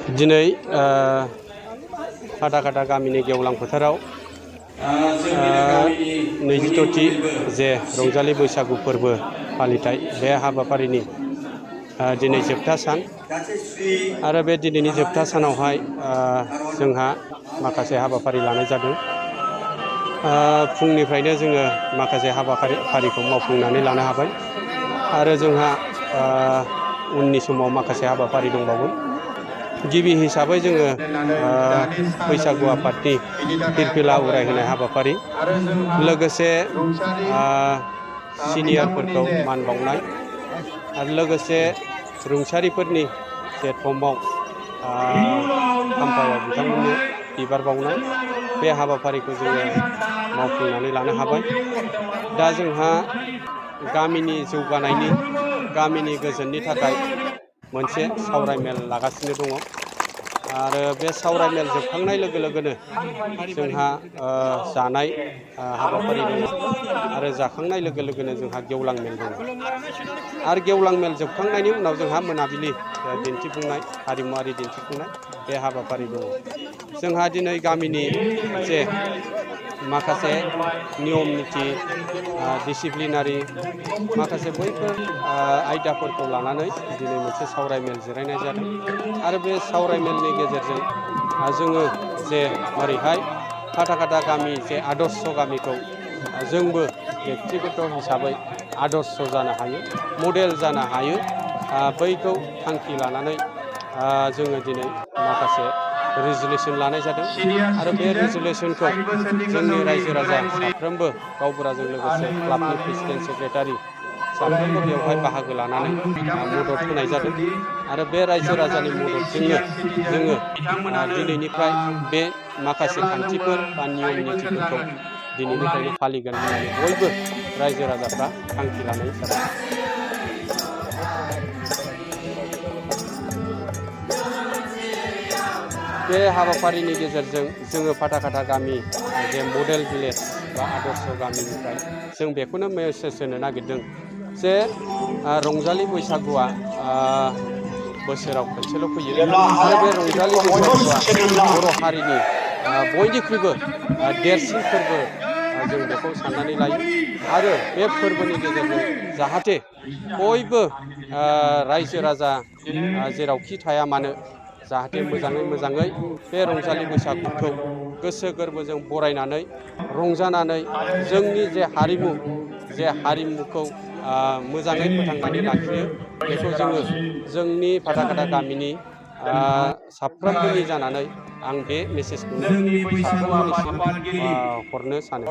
दिनै फाथाखाथा गामिनि गेवलां फोथाराव 22थि जे रंजालि बैसागु फोरबो फालिथाय बे हाबाफारिनि दिनै जोबथा सान आरो बे दिनैनि जोबथा सानावहाय जोंहा माखासे हाबाफारि लानाय जादों। फुंनिफ्रायनो जोङो माखासे हाबाफारिखौ मावफुंनानै लानो हाबाय आरो जोंहा उननि समाव माखासे हाबाफारि दंबावो। गिबि हिसाबै जोङो बैसागु आफादनि फिरफिला उरायहोनाय हाबाफारि, लोगोसे सिनियरफोरखौ मान बावनाय आरो लोगोसे रुंसारिफोरनि जे थमाव खाम्फायाव बिथांमोननो बिबार बावनाय बे हाबाफारिखौ जोङो मावफुंनानै लानो हाबाय। दा जोंहा गामिनि जौगानायनि, गामिनि गोजोननि थाखाय मोनसे सावरायमेल लागासिनो दङ आरो बे सावरायमेल जोबखांनाय लोगो लोगोनो जोंहा जानाय हाबाफारि दङ आरो जाखांनाय लोगो लोगोनो जोंहा गेवलां मेल दङ आरो गेवलां मेल जोबखांनायनि उनाव जोंहा मोनाबिलि दिन्थिफुंनाय, हारिमुवारि दिन्थिफुंनाय बे हाबाफारि दङ। जोंहा दिनै गामिनि जे माखासे नियम निथि, डिसिप्लिनारि माखासे बैफोर आयदाफोरखौ लानानै दिनै मोनसे सावरायमेल जिरायनाय जादों आरो बे सावरायमेलनि गेजेरजों जोङो जे ओरैहाय फाथाखाथा गामि जे आदर्श गामिखौ जोंबो बेक्तिगत हिसाबै आदर्श जानो हायो, मडेल जानो हायो, बैखौ थांखि लानानै जोङो दिनै माखासे रिजुलेसन लानाय जादों आरो बे रिजुलेसनखौ जोंनि रायजो राजा साफ्रोमबो गावबुराजों लोगोसे क्लाबनि प्रेसिडेन्ट सेक्रेटारि साफ्रोमबो बेवहाय बाहागो लानानै मदद होनाय जादों आरो बे रायजो राजानि मददजोंनो जोङो दिनैनिफ्राय बे माखासे खान्थिफोर बा नियम नितिफोरखौ दिनैनिफ्रायनो फालिगोन होननानै बयबो रायजो राजाफ्रा थांखि लानाय जादों। बे हाबाफारिनि गेजेरजों जोङो फाथाखाथा गामि जे मडेल भिलेज बा आदर्श गामिनिफ्राय जों बेखौनो मेसेज होनो नागिरदों जे रंजालि बैसागुआ बोसोराव खनसेल' फैयो आरो बे रंजालि बैसागुआ बर' हारिनि बयनिख्रुइबो देरसिन फोरबो जों बेखौ साननानै लायो आरो बे फोरबोनि गेजेरजों जाहाथे बयबो रायजो राजा जेरावखि थाया मानो जाहाथे मोजाङै बे रंजालि बैसागुखौ गोसो गोरबोजों बरायनानै रंजानानै जोंनि जे हारिमुखौ मोजाङै फोथांनानै लाखियो, बेखौ जोङो जोंनि फाथाखाथा गामिनि साफ्रोमबोनि जानानै आं बे मेसेजखौनो साफ्रोमबोनिसिम हरनो सानो।